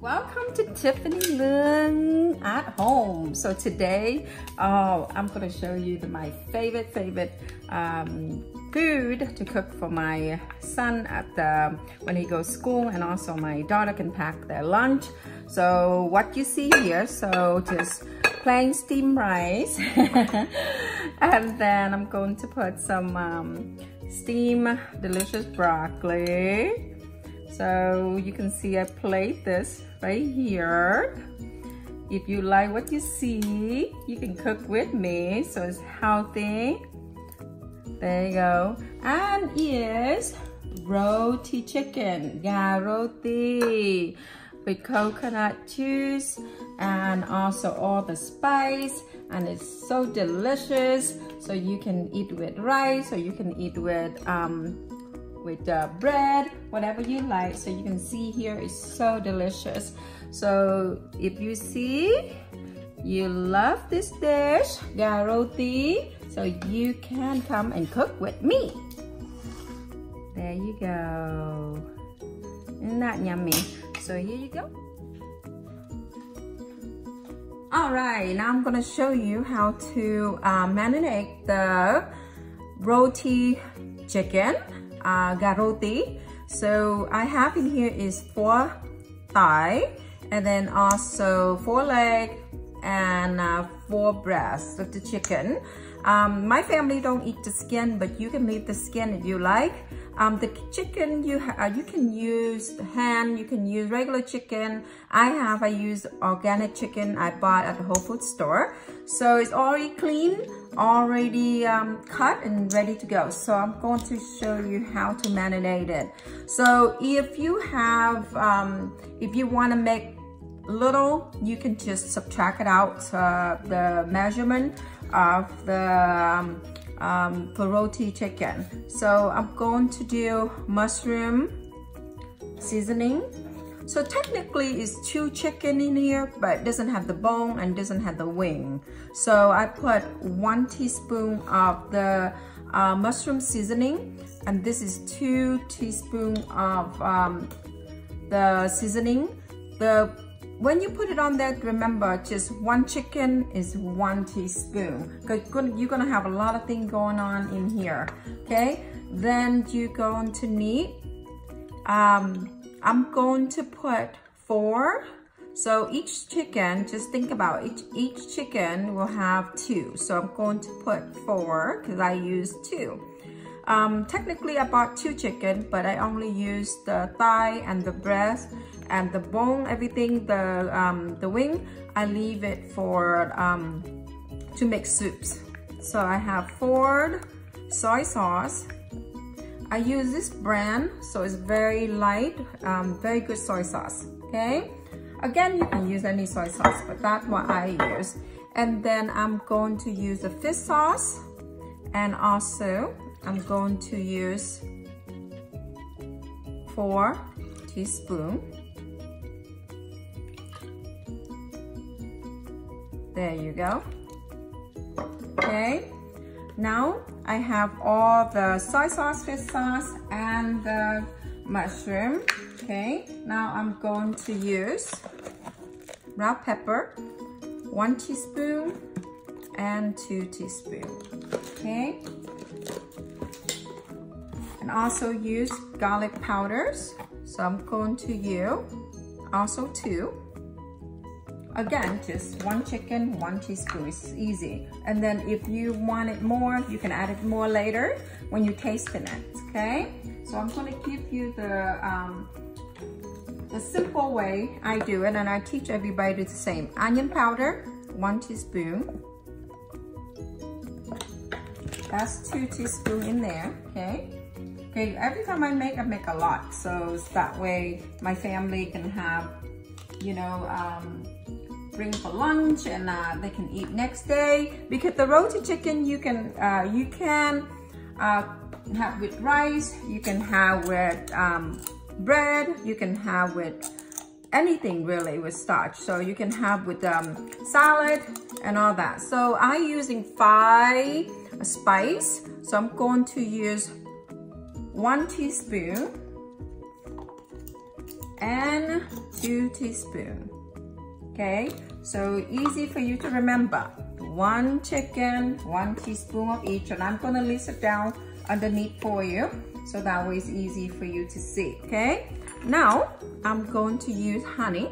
Welcome to Tiffany Lung at home. So today, I'm gonna show you my favorite food to cook for my son at when he goes to school, and also my daughter can pack their lunch. So what you see here, so just plain steamed rice, and then I'm going to put some steamed delicious broccoli. So you can see I plate this right here. If you like what you see, you can cook with me. So it's healthy. There you go. And is roti chicken. Yeah, roti with coconut juice and also all the spice, and it's so delicious. So you can eat with rice, or you can eat with bread, whatever you like. So you can see here it's so delicious. So if you see you love this dish, roti, so you can come and cook with me. There you go. Isn't that yummy? So here you go. Alright, now I'm gonna show you how to marinate the roti chicken. Roti. So I have in here is 4 thigh, and then also 4 leg and 4 breasts of the chicken. My family don't eat the skin, but you can leave the skin if you like. The chicken you can use hand, you can use regular chicken. I use organic chicken I bought at the Whole Foods store. So it's already clean, already cut and ready to go. So I'm going to show you how to marinate it. So if you have, if you want to make little, you can just subtract it out the measurement of the for roti chicken. So I'm going to do mushroom seasoning. So technically it's 2 chicken in here, but it doesn't have the bone and doesn't have the wing. So I put 1 teaspoon of the mushroom seasoning, and this is 2 teaspoons of the seasoning. When you put it on there, remember just 1 chicken is 1 teaspoon, because you're gonna have a lot of things going on in here. Okay, then you're going to need I'm going to put 4. So each chicken, just think about each chicken will have 2. So I'm going to put 4 because I used 2. Technically I bought 2 chicken, but I only used the thigh and the breast and the bone, everything, the wing. I leave it for to make soups. So I have 4 soy sauce. I use this brand, so it's very light, very good soy sauce. Okay, again, you can use any soy sauce, but that's what I use. And then I'm going to use the fish sauce, and also I'm going to use 4 teaspoons. There you go. Okay, now I have all the soy sauce, fish sauce, and the mushroom. Okay, now I'm going to use raw pepper, 1 teaspoon and 2 teaspoons. Okay, and also use garlic powders. So I'm going to use also 2. Again, just 1 chicken, 1 teaspoon. It's easy. And then if you want it more, you can add it more later when you're tasting it. Okay, so I'm going to give you the simple way I do it, and I teach everybody the same. Onion powder, 1 teaspoon. That's 2 teaspoons in there. Okay, every time I make a lot, so that way my family can have, you know, bring for lunch, and they can eat next day. Because the roti chicken you can have with rice, you can have with bread, you can have with anything really with starch. So you can have with salad and all that. So I'm using 5 spice. So I'm going to use 1 teaspoon and 2 teaspoons. Okay, so easy for you to remember. 1 chicken, 1 teaspoon of each, and I'm gonna list it down underneath for you, so that way it's easy for you to see. Okay, now I'm going to use honey.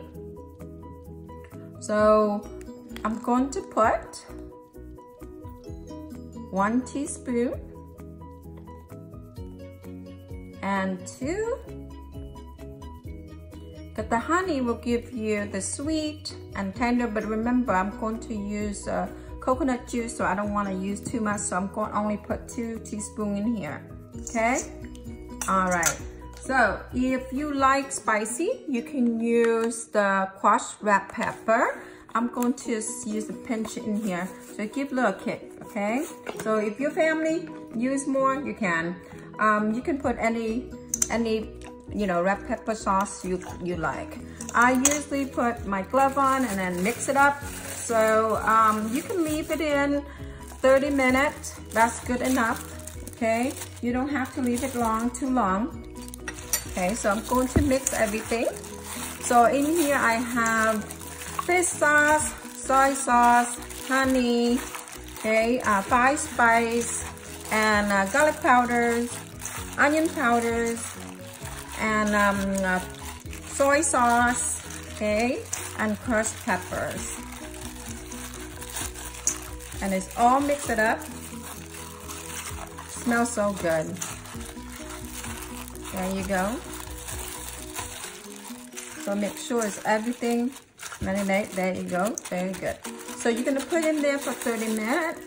So I'm going to put 1 teaspoon and 2. But the honey will give you the sweet and tender, but remember I'm going to use coconut juice, so I don't want to use too much, so I'm going to only put 2 teaspoons in here. Okay, all right. So if you like spicy, you can use the crushed red pepper. I'm going to use a pinch in here so give a little kick. Okay, so if your family use more, you can put any red pepper sauce you like. I usually put my glove on and then mix it up. So you can leave it in 30 minutes. That's good enough. Okay, you don't have to leave it too long. Okay, so I'm going to mix everything. So in here I have fish sauce, soy sauce, honey, okay, 5 spice, and garlic powders, onion powders, and soy sauce, okay, and crushed peppers. And it's all mixed up. Smells so good. There you go. So make sure it's everything marinate. There you go. Very good. So you're gonna put in there for 30 minutes.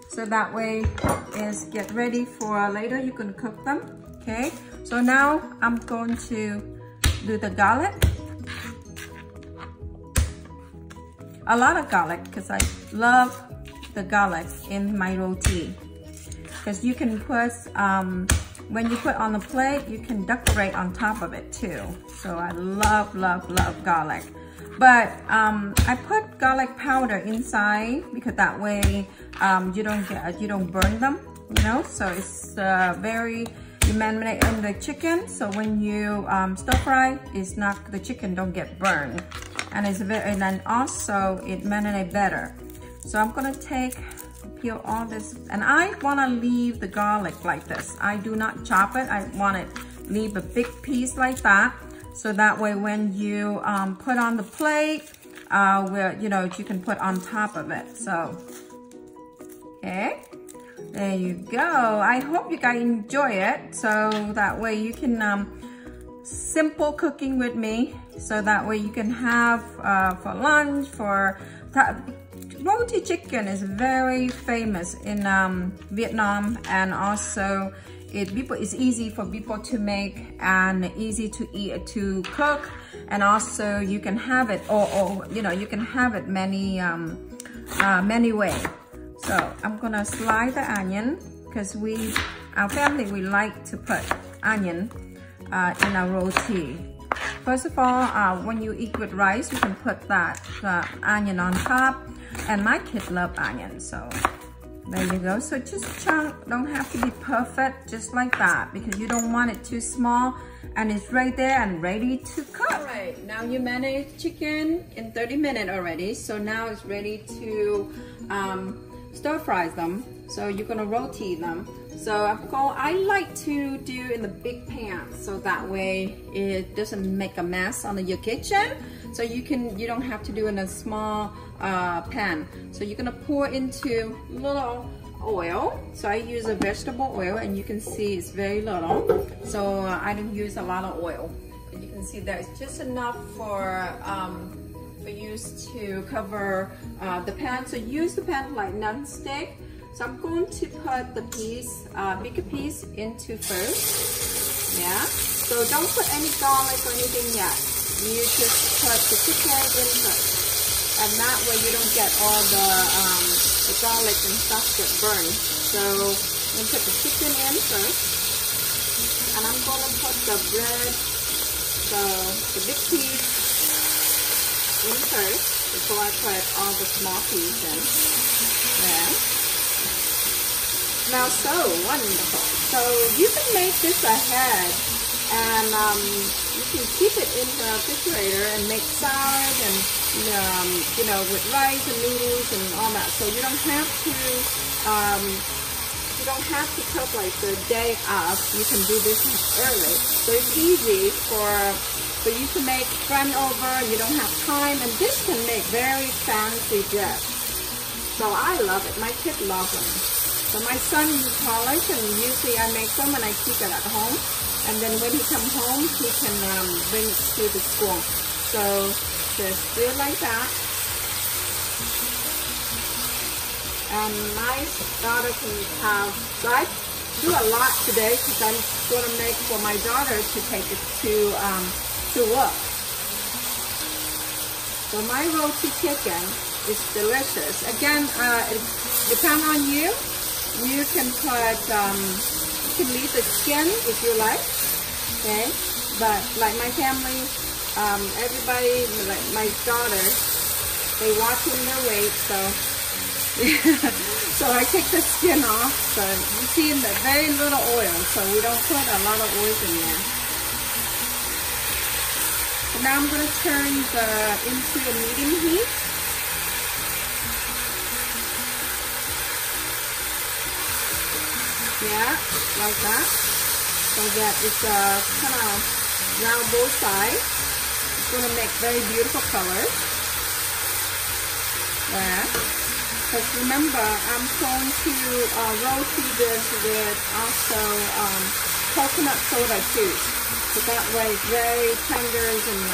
So that way is get ready for later. You can cook them. Okay. So now I'm going to do the garlic. A lot of garlic because I love the garlic in my roti. Because you can put when you put on the plate, you can decorate on top of it too. So I love garlic. But I put garlic powder inside because that way you don't burn them, you know. So it's you marinate in the chicken. So when you stir fry, it's not the chicken don't get burned, and and then also it marinate better. So I'm gonna peel all this, and I want to leave the garlic like this. I do not chop it. I want to leave a big piece like that, so that way when you put on the plate, you can put on top of it. So okay, there you go. I hope you guys enjoy it, so that way you can simple cooking with me, so that way you can have for lunch, Roti chicken is very famous in Vietnam, and also it's easy for people to make and easy to eat, to cook, and also you can have it you can have it many ways. So I'm gonna slide the onion because our family we like to put onion in our roti. First of all, when you eat with rice, you can put that onion on top. And my kids love onion, so there you go. So just chunk, don't have to be perfect, just like that, because you don't want it too small, and it's right there and ready to cook. All right, now you marinate chicken in 30 minutes already, so now it's ready to stir fry them. So you're gonna roti them. So I like to do in the big pan, so that way it doesn't make a mess on your kitchen. So you don't have to do in a small pan. So you're gonna pour into little oil. So I use a vegetable oil, and you can see it's very little. So I don't use a lot of oil. And you can see that it's just enough for use to cover the pan. So use the pan like non-stick. So I'm going to put the bigger piece into first. Yeah. So don't put any garlic or anything yet. You just put the chicken in first, and that way you don't get all the garlic and stuff get burned. So I'm gonna put the chicken in first, and I'm gonna put the bread, the big piece in first before I put all the small piece in. There. Smells so wonderful. So you can make this ahead And you can keep it in the refrigerator and make salad and you know, with rice and noodles and all that. So you don't have to cook like the day of. You can do this early. So it's easy for you to make friend over. You don't have time, and this can make very fancy dish. So I love it. My kids love them. So my son is in college, and usually I make them and I keep it at home. And then when he comes home, he can bring it to the school. So just do it like that. And my daughter can have, so I do a lot today because I'm going to make for my daughter to take it to work. So my roti chicken is delicious. Again, it depends on you. You can put, you can leave the skin if you like, okay? But like my family, everybody, like my daughter, they watching their weight, so so I take the skin off. So you see very little oil, so we don't put a lot of oil in there. So now I'm going to turn into a medium heat. Yeah, like that. So that it's kind of round both sides. It's going to make very beautiful colors. There. Because remember, I'm going to roti this with also coconut soda juice. So that way it's very tender, and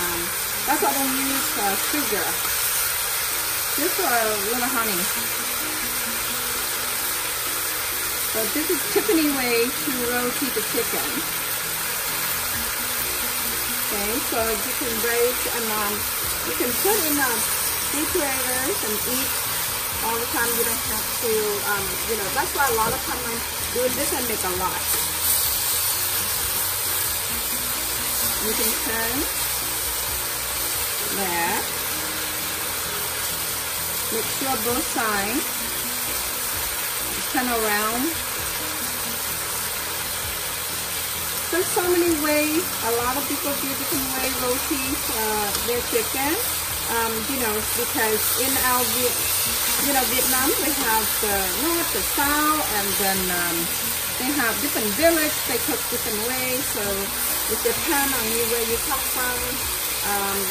that's why I don't use sugar. Just a little honey. So this is Tiffany way to roti the chicken. Okay, so you can braise and you can put in refrigerators and eat all the time. You don't have to, you know, that's why a lot of time I'm doing this and make a lot. You can turn there. Make sure both sides. Turn around. There's so many ways. A lot of people do different ways roti their chicken. You know, because in our Vietnam, we have the north, the south, and then they have different villages. They cook different ways. So it depends on you where you come from.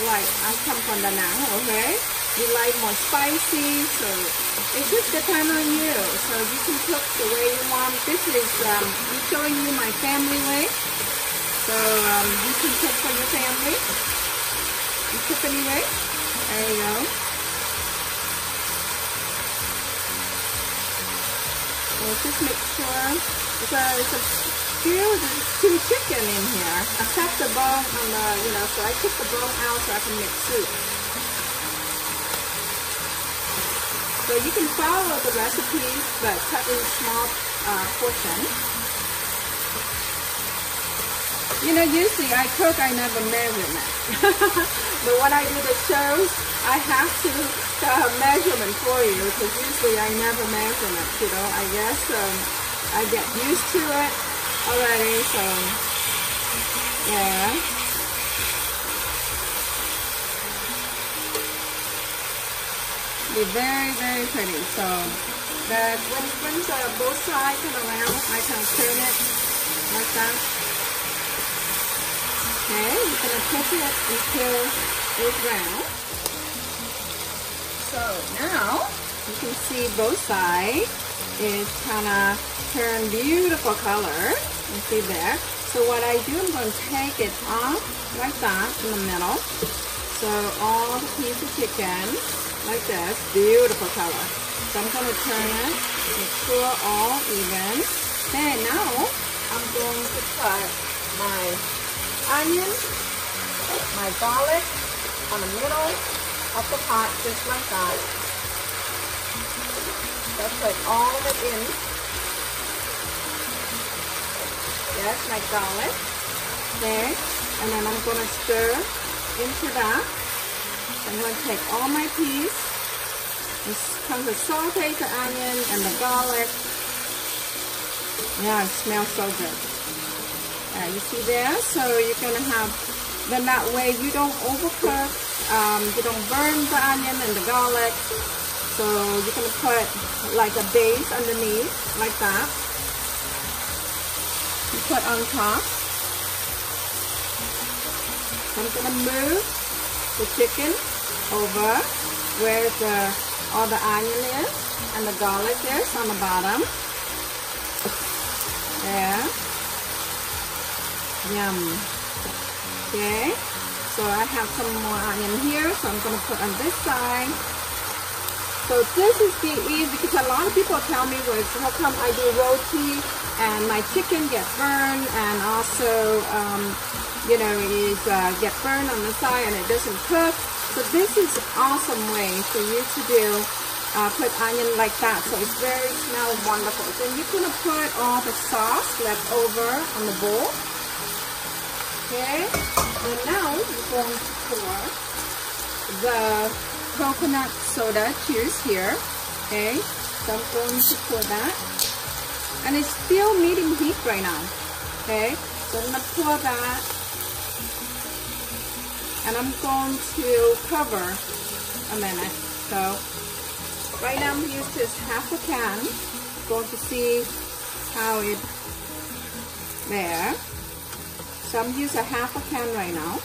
Like I come from Da Nang, okay? You like more spicy, so it just depends on you. So you can cook the way you want. This is I'm showing you my family way. So you can cook for your family. You cook anyway. There you go. So just make sure it's a there's two chicken in here. I cut the bone on the, you know, so I took the bone out so I can make soup. So you can follow the recipe, but cut in small portions. You know, usually I cook, I never measure it. But when I do the shows, I have to measurement for you, because usually I never measure it, you know. I guess I get used to it already, so yeah. Be very, very pretty. So that when both sides turn around, I can turn it like that. Okay, you're gonna push it until it's round. So now you can see both sides is kind of turned beautiful color. You see there. So what I do, I'm going to take it off like that in the middle. So all the piece of chicken. Like this, beautiful color. So I'm going to turn it, make sure all even. Okay, now I'm going to put my onion, my garlic on the middle of the pot, just like that. So put all of it in. Yes, my garlic. There. And then I'm going to stir into that. I'm going to take all my peas and come to saute the onion and the garlic. Yeah, it smells so good. You see there? So you're gonna have, then that way you don't overcook, you don't burn the onion and the garlic. So you're gonna put like a base underneath, like that. You put on top. I'm gonna move the chicken over where all the onion is and the garlic is on the bottom. There. Yum. Okay. So I have some more onion here, so I'm gonna put on this side. So this is the easy, because a lot of people tell me, well, how come I do roti and my chicken gets burned, and also you know, get burned on the side and it doesn't cook. So this is an awesome way for you to do, put onion like that. So it's very smells wonderful. Then you're gonna put all the sauce left over on the bowl. Okay. And now you're going to pour the coconut soda juice here. Okay. So I'm going to pour that. And it's still medium heat right now. Okay. So I'm gonna pour that. And I'm going to cover a minute. So right now I'm used to half a can. Going to see how it there. So I'm using half a can right now.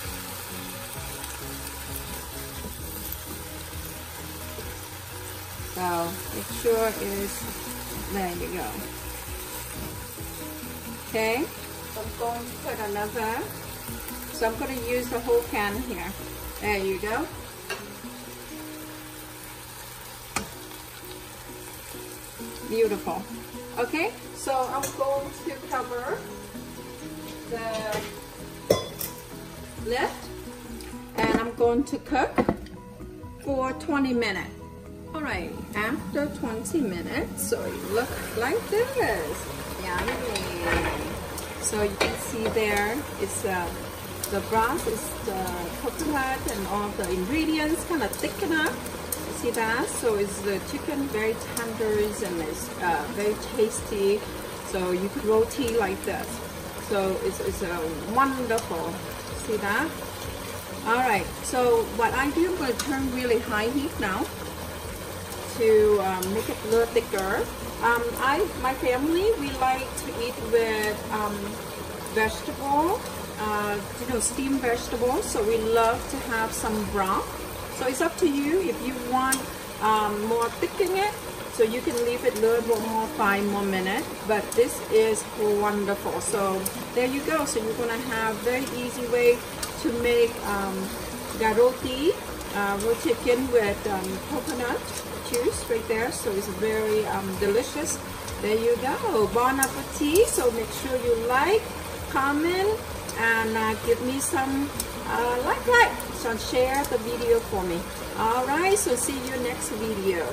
So make sure it's there. You go. Okay. So I'm going to put another. So I'm going to use the whole can here. There you go. Beautiful. Okay, so I'm going to cover the lid and I'm going to cook for 20 minutes. Alright, after 20 minutes, so it looks like this. Yummy. So you can see there, it's the broth is the coconut and all the ingredients kind of thicken up. You see that? So it's the chicken very tender and it's very tasty. So you could roti like this. So it's wonderful. See that? Alright, so what I do, I'm going to turn really high heat now to make it a little thicker. My family, we like to eat with vegetable, you know, steamed vegetables. So we love to have some broth. So it's up to you if you want more thickening it. So you can leave it a little bit more, 5 more minutes. But this is wonderful. So there you go. So you're gonna have very easy way to make roti chicken with coconut juice right there. So it's very delicious. There you go. Bon appetit. So make sure you like, comment, and give me some like, so share the video for me. All right. So see you next video.